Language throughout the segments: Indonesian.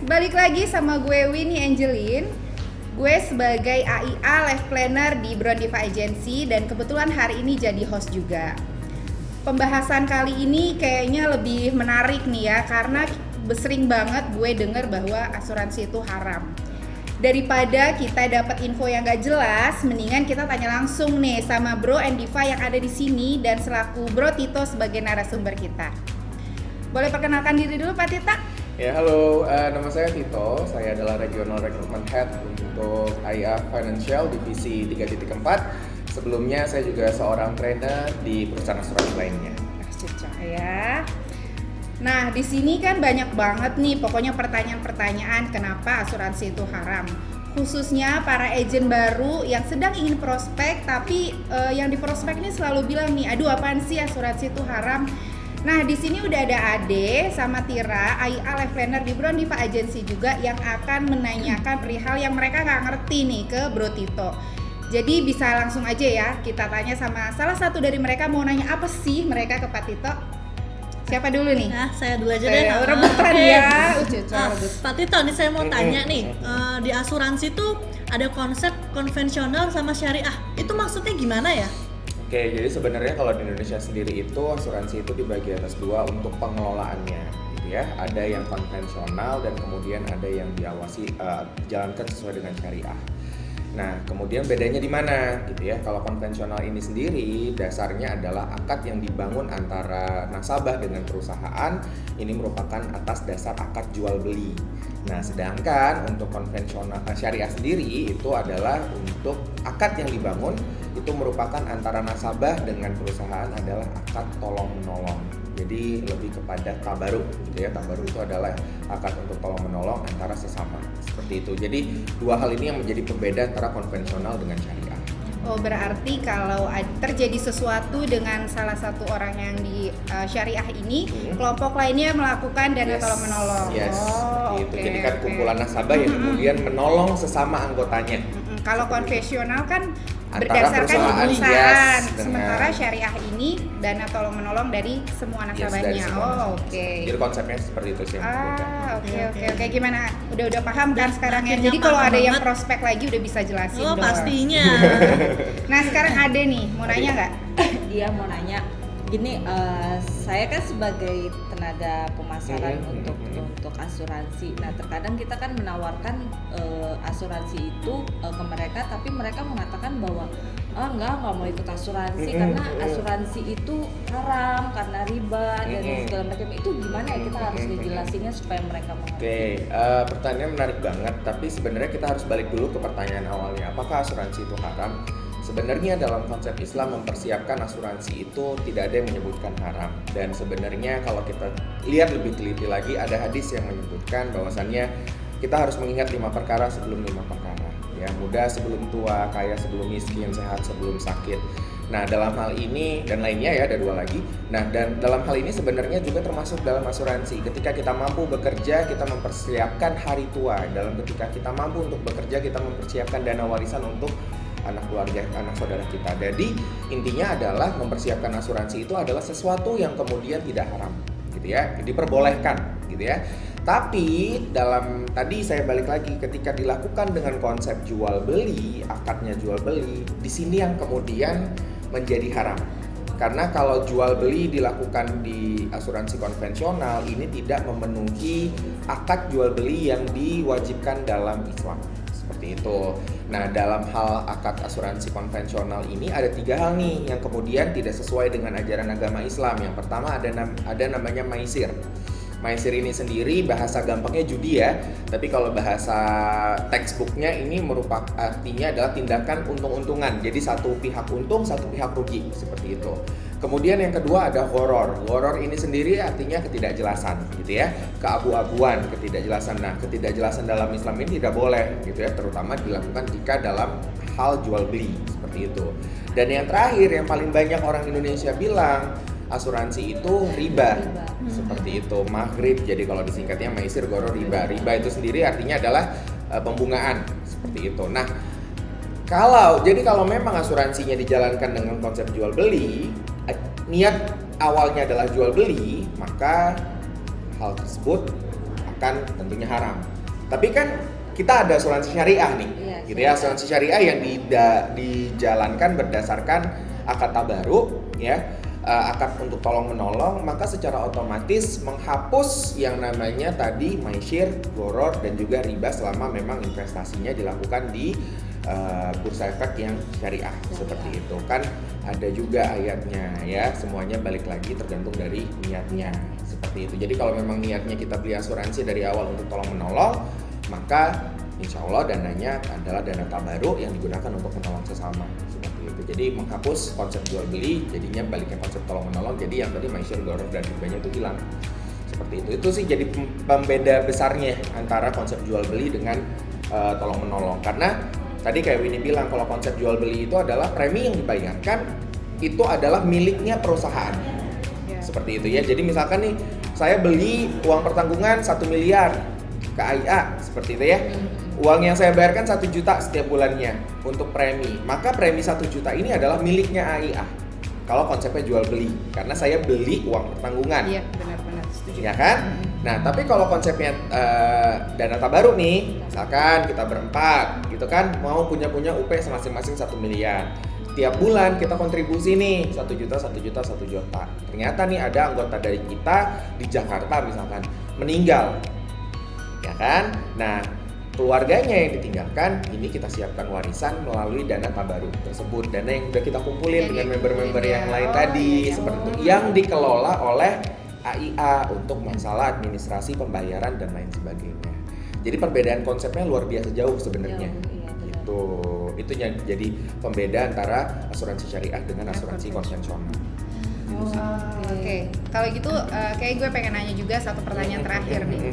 balik lagi sama gue Winnie Angelin. Gue sebagai AIA Life Planner di Brown Diva Agency dan kebetulan hari ini jadi host juga. Pembahasan kali ini kayaknya lebih menarik nih ya, karena sering banget gue denger bahwa asuransi itu haram. Daripada kita dapat info yang gak jelas, mendingan kita tanya langsung nih sama Bro and Diva yang ada di sini dan selaku Bro Tito sebagai narasumber kita. Boleh perkenalkan diri dulu Pak Tita? Ya, halo, nama saya Tito. Saya adalah Regional Recruitment Head untuk AIA Financial Divisi 3.4. Sebelumnya saya juga seorang trainer di perusahaan asuransi lainnya. Cocok ya. Nah, di sini kan banyak banget nih pokoknya pertanyaan-pertanyaan kenapa asuransi itu haram. Khususnya para agent baru yang sedang ingin prospek, tapi yang di prospek ini selalu bilang nih, aduh apaan sih asuransi itu haram. Nah, di sini udah ada Ade sama Tira, AIA Life Planner di Brown Diva Agency juga yang akan menanyakan perihal yang mereka nggak ngerti nih ke Bro Tito. Jadi bisa langsung aja ya kita tanya sama salah satu dari mereka mau nanya apa sih mereka ke Pak Tito. Siapa dulu nih? Nah, saya dulu aja deh. Rebutan ya. Pak Tito, nih saya mau tanya nih, di asuransi tuh ada konsep konvensional sama syariah. Itu maksudnya gimana ya? Oke, jadi sebenarnya kalau di Indonesia sendiri itu asuransi itu dibagi atas dua untuk pengelolaannya, gitu ya. Ada yang konvensional dan kemudian ada yang diawasi, dijalankan sesuai dengan syariah. Nah, kemudian bedanya di mana, gitu ya? Kalau konvensional ini sendiri dasarnya adalah akad yang dibangun antara nasabah dengan perusahaan. Ini merupakan atas dasar akad jual beli. Nah, sedangkan untuk konvensional syariah sendiri itu adalah untuk akad yang dibangun itu merupakan antara nasabah dengan perusahaan adalah akad tolong menolong. Jadi lebih kepada tabaruk gitu ya. Tabaruk itu adalah akad untuk tolong menolong antara sesama. Seperti itu. Jadi dua hal ini yang menjadi pembeda antara konvensional dengan syariah. Oh, berarti kalau terjadi sesuatu dengan salah satu orang yang di syariah ini, kelompok lainnya melakukan dana tolong menolong. Yes. Oh, gitu. Jadi kan kumpulan nasabah yang kemudian menolong sesama anggotanya. Kalau konvensional kan Antara berdasarkan perusahaan, perusahaan, yes, sementara syariah ini dana tolong menolong dari semua nasabahnya. Dari semua nasabah. Oke. Jadi konsepnya seperti itu sih. Oke. Gimana? Udah paham kan sekarang ya? akhirnya Jadi kalau paham ada yang banget. prospek lagi udah bisa jelasin Oh, dong. pastinya. Nah, sekarang Ade nih, mau nanya nggak? Iya, mau nanya. Gini, saya kan sebagai tenaga pemasaran untuk asuransi. Nah, terkadang kita kan menawarkan asuransi itu ke mereka, tapi mereka mengatakan bahwa enggak mau ikut asuransi karena asuransi itu haram, karena riba dan segala macam. Itu gimana ya, kita harus ngejelasinnya supaya mereka mengerti. Oke, pertanyaan menarik banget. Tapi sebenarnya kita harus balik dulu ke pertanyaan awalnya. Apakah asuransi itu haram? Sebenarnya dalam konsep Islam mempersiapkan asuransi itu tidak ada yang menyebutkan haram. Dan sebenarnya kalau kita lihat lebih teliti lagi, ada hadis yang menyebutkan bahwasannya kita harus mengingat 5 perkara sebelum 5 perkara. Ya, muda sebelum tua, kaya sebelum miskin, sehat sebelum sakit. Nah, dalam hal ini dan lainnya ya, ada 2 lagi. Nah, dan dalam hal ini sebenarnya juga termasuk dalam asuransi. Ketika kita mampu bekerja, kita mempersiapkan hari tua. Ketika kita mampu untuk bekerja, kita mempersiapkan dana warisan untuk anak keluarga, anak saudara kita. Jadi intinya adalah mempersiapkan asuransi itu adalah sesuatu yang kemudian tidak haram, gitu ya, diperbolehkan, gitu ya. Tapi dalam tadi saya balik lagi, ketika dilakukan dengan konsep jual beli, akadnya jual beli, di sini yang kemudian menjadi haram. Karena kalau jual beli dilakukan di asuransi konvensional ini tidak memenuhi akad jual beli yang diwajibkan dalam Islam. Seperti itu. Nah, dalam hal akad asuransi konvensional ini ada 3 hal nih yang kemudian tidak sesuai dengan ajaran agama Islam. Yang pertama ada namanya maisir. Maisir ini sendiri bahasa gampangnya judi ya, tapi kalau bahasa textbooknya ini merupakan artinya adalah tindakan untung-untungan. Jadi satu pihak untung, satu pihak rugi, seperti itu. Kemudian yang kedua ada horor. Horor ini sendiri artinya ketidakjelasan, gitu ya, keabu-abuan, ketidakjelasan. Nah, ketidakjelasan dalam Islam ini tidak boleh, gitu ya, terutama dilakukan jika dalam hal jual beli, seperti itu. Dan yang terakhir yang paling banyak orang Indonesia bilang asuransi itu riba. Seperti itu, maghrib. Jadi kalau disingkatnya maisir, goro, riba. Riba itu sendiri artinya adalah pembungaan, seperti itu. Nah, kalau memang asuransinya dijalankan dengan konsep jual beli, niat awalnya adalah jual beli, maka hal tersebut kan tentunya haram. Tapi kan kita ada asuransi syariah nih, Iya, gitu ya, asuransi syariah yang dijalankan berdasarkan akad tabaruk, ya, akad untuk tolong menolong, maka secara otomatis menghapus yang namanya tadi maisir, goror, dan juga riba selama memang investasinya dilakukan di bursa efek yang syariah seperti itu kan. Ada juga ayatnya ya, semuanya balik lagi tergantung dari niatnya seperti itu. Jadi kalau memang niatnya kita beli asuransi dari awal untuk tolong menolong, maka insya Allah dananya adalah dana tabaruk yang digunakan untuk menolong sesama seperti itu. Jadi menghapus konsep jual beli, jadinya baliknya konsep tolong menolong. Jadi yang tadi maisir, goror, dan ribanya itu hilang seperti itu. Itu sih jadi pembeda besarnya antara konsep jual beli dengan tolong menolong. Karena tadi kayak Winnie bilang, kalau konsep jual beli itu adalah premi yang dibayarkan itu adalah miliknya perusahaan. Seperti itu ya. Jadi misalkan nih saya beli uang pertanggungan 1 miliar ke AIA seperti itu ya. Uang yang saya bayarkan 1 juta setiap bulannya untuk premi. Maka premi 1 juta ini adalah miliknya AIA. Kalau konsepnya jual beli, karena saya beli uang pertanggungan. Iya, benar-benar setuju. Ya kan? Nah, tapi kalau konsepnya dana tabaruk nih, misalkan kita berempat gitu kan, mau punya UP masing-masing 1 miliar. Tiap bulan kita kontribusi nih 1 juta, 1 juta, 1 juta. Ternyata nih ada anggota dari kita di Jakarta misalkan meninggal. Ya kan? Nah, keluarganya yang ditinggalkan, ini kita siapkan warisan melalui dana tabaruk tersebut. Dana yang udah kita kumpulin dengan member-member yang lain tadi, seperti itu, yang dikelola oleh AIA untuk masalah administrasi, pembayaran, dan lain sebagainya. Jadi perbedaan konsepnya luar biasa jauh sebenarnya. Itu yang jadi pembeda antara asuransi syariah dengan asuransi konvensional. Oke. Kalau gitu kayak gue pengen nanya juga satu pertanyaan terakhir nih.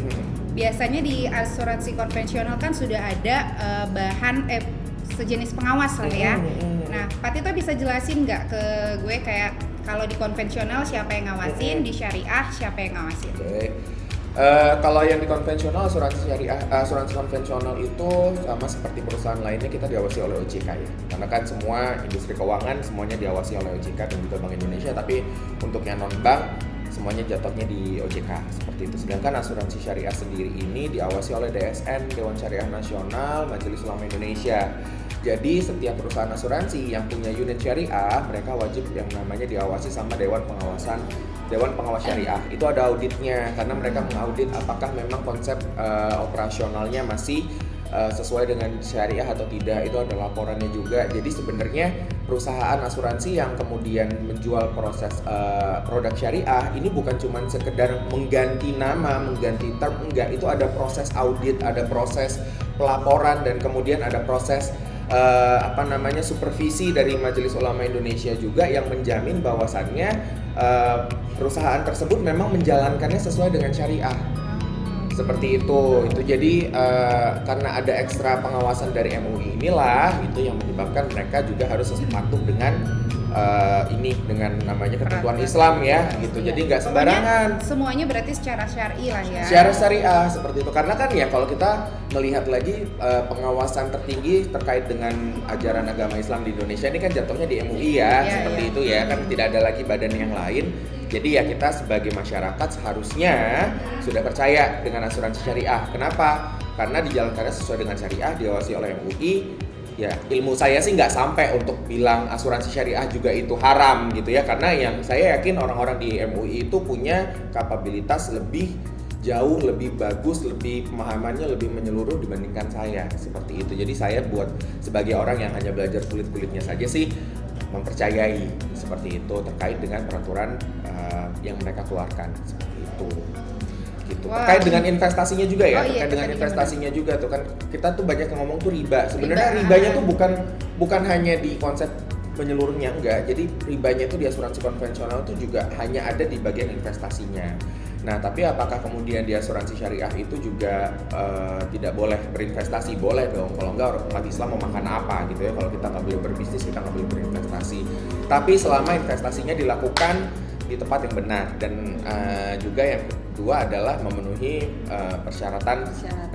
Biasanya di asuransi konvensional kan sudah ada bahan sejenis pengawas lah ya. Nah, Pak Tito bisa jelasin nggak ke gue kayak kalau di konvensional siapa yang ngawasin, di syariah siapa yang ngawasin? Oke. Kalau yang di konvensional, asuransi syariah, asuransi konvensional itu sama seperti perusahaan lainnya, kita diawasi oleh OJK ya. Karena kan semua industri keuangan semuanya diawasi oleh OJK dan juga Bank Indonesia. Tapi untuk yang non bank semuanya jatuhnya di OJK seperti itu. Sedangkan asuransi syariah sendiri ini diawasi oleh DSN, Dewan Syariah Nasional, Majelis Ulama Indonesia. Jadi setiap perusahaan asuransi yang punya unit syariah, mereka wajib yang namanya diawasi sama Dewan Pengawas Syariah. Itu ada auditnya, karena mereka mengaudit apakah memang konsep operasionalnya masih sesuai dengan syariah atau tidak. Itu ada laporannya juga. Jadi sebenarnya perusahaan asuransi yang kemudian menjual produk syariah ini bukan cuma sekedar mengganti nama, mengganti term, enggak. Itu ada proses audit, ada proses pelaporan, dan kemudian ada proses supervisi dari Majelis Ulama Indonesia juga yang menjamin bahwasannya perusahaan tersebut memang menjalankannya sesuai dengan syariah. Seperti itu jadi karena ada ekstra pengawasan dari MUI inilah itu yang menyebabkan mereka juga harus patuh dengan dengan namanya ketentuan Islam ya gitu. Jadi nggak sembarangan. Semuanya berarti secara syar'i lah ya. Secara syariah seperti itu. Karena kan ya kalau kita melihat lagi pengawasan tertinggi terkait dengan ajaran agama Islam di Indonesia ini kan jatuhnya di MUI ya, seperti itu ya kan, tidak ada lagi badan yang lain. Jadi ya kita sebagai masyarakat seharusnya sudah percaya dengan asuransi syariah. Kenapa? Karena dijalankannya sesuai dengan syariah, diawasi oleh MUI. Ya ilmu saya sih nggak sampai untuk bilang asuransi syariah juga itu haram gitu ya, karena yang saya yakin orang-orang di MUI itu punya kapabilitas lebih jauh, lebih bagus, lebih pemahamannya lebih menyeluruh dibandingkan saya seperti itu. Jadi saya buat sebagai orang yang hanya belajar kulit-kulitnya saja sih mempercayai seperti itu terkait dengan peraturan yang mereka keluarkan seperti itu. Gitu. Wow. Terkait dengan investasinya juga ya, Iya, terkait dengan investasinya juga tuh kan kita tuh banyak yang ngomong tuh riba. Sebenarnya Riba. ribanya tuh bukan hanya di konsep menyeluruhnya, enggak. Jadi ribanya tuh di asuransi konvensional tuh juga hanya ada di bagian investasinya. Nah, tapi apakah kemudian di asuransi syariah itu juga tidak boleh berinvestasi? Boleh dong. Kalau enggak umat Islam mau makan apa gitu ya. Kalau kita nggak boleh berbisnis, kita nggak boleh berinvestasi. Tapi selama investasinya dilakukan di tempat yang benar, dan juga yang kedua adalah memenuhi persyaratan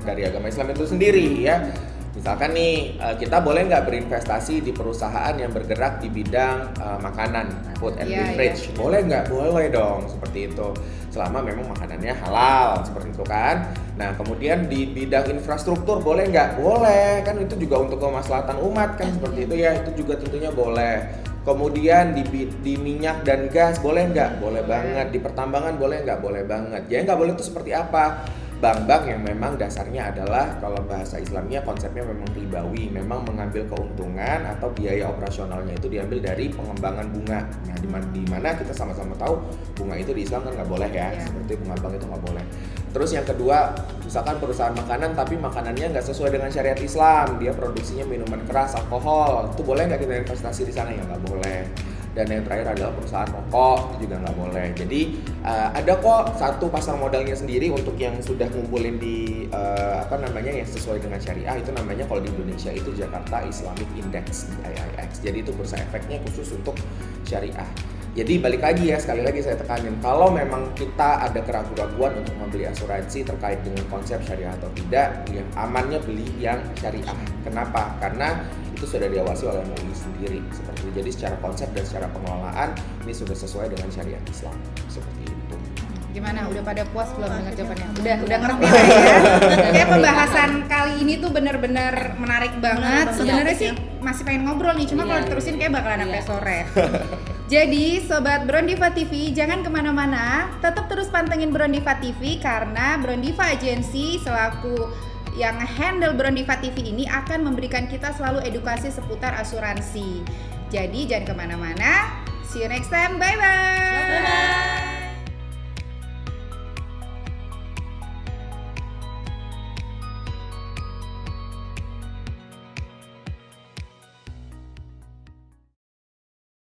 dari agama Islam itu sendiri ya. Misalkan nih kita boleh nggak berinvestasi di perusahaan yang bergerak di bidang makanan, food and beverage? Boleh nggak? Boleh dong, seperti itu. selama memang makanannya halal seperti itu kan. Nah kemudian di bidang infrastruktur boleh nggak? Boleh, kan itu juga untuk kemaslahatan umat kan seperti itu ya, itu juga tentunya boleh. Kemudian di minyak dan gas boleh nggak? Boleh banget. Di pertambangan boleh nggak? Boleh banget. Jadi nggak boleh itu seperti apa? Bank-bank yang memang dasarnya adalah kalau bahasa Islamnya konsepnya memang ribawi, memang mengambil keuntungan atau biaya operasionalnya itu diambil dari pengembangan bunga. Nah, di mana kita sama-sama tahu bunga itu di Islam kan nggak boleh ya, seperti bunga bank itu nggak boleh. Terus yang kedua, misalkan perusahaan makanan tapi makanannya nggak sesuai dengan syariat Islam, dia produksinya minuman keras, alkohol, itu boleh nggak kita investasi di sana? Ya nggak boleh. Dan yang terakhir adalah perusahaan rokok, itu juga nggak boleh. Jadi ada kok satu pasar modalnya sendiri untuk yang sudah ngumpulin di yang sesuai dengan syariah, itu namanya kalau di Indonesia itu Jakarta Islamic Index, IIX. Jadi itu bursa efeknya khusus untuk syariah. Jadi balik lagi ya, sekali lagi saya tekanin, kalau memang kita ada keraguan-keraguan untuk membeli asuransi terkait dengan konsep syariah atau tidak, yang amannya beli yang syariah. Kenapa? Karena itu sudah diawasi oleh MUI sendiri seperti itu. Jadi secara konsep dan secara pengelolaan ini sudah sesuai dengan syariat Islam seperti itu. Gimana? Udah pada puas belum dengar jawabannya? Udah ngerti lah ya. Kayak pembahasan kali ini tuh bener-bener menarik banget. Sebenarnya sih masih pengen ngobrol nih, cuma kalau diterusin kayak bakalan sampai sore. Jadi Sobat Brondiva TV jangan kemana-mana, tetap terus pantengin Brondiva TV karena Brondiva Agency selaku yang handle Brondiva TV ini akan memberikan kita selalu edukasi seputar asuransi. Jadi jangan kemana-mana. See you next time. Bye-bye. Bye-bye.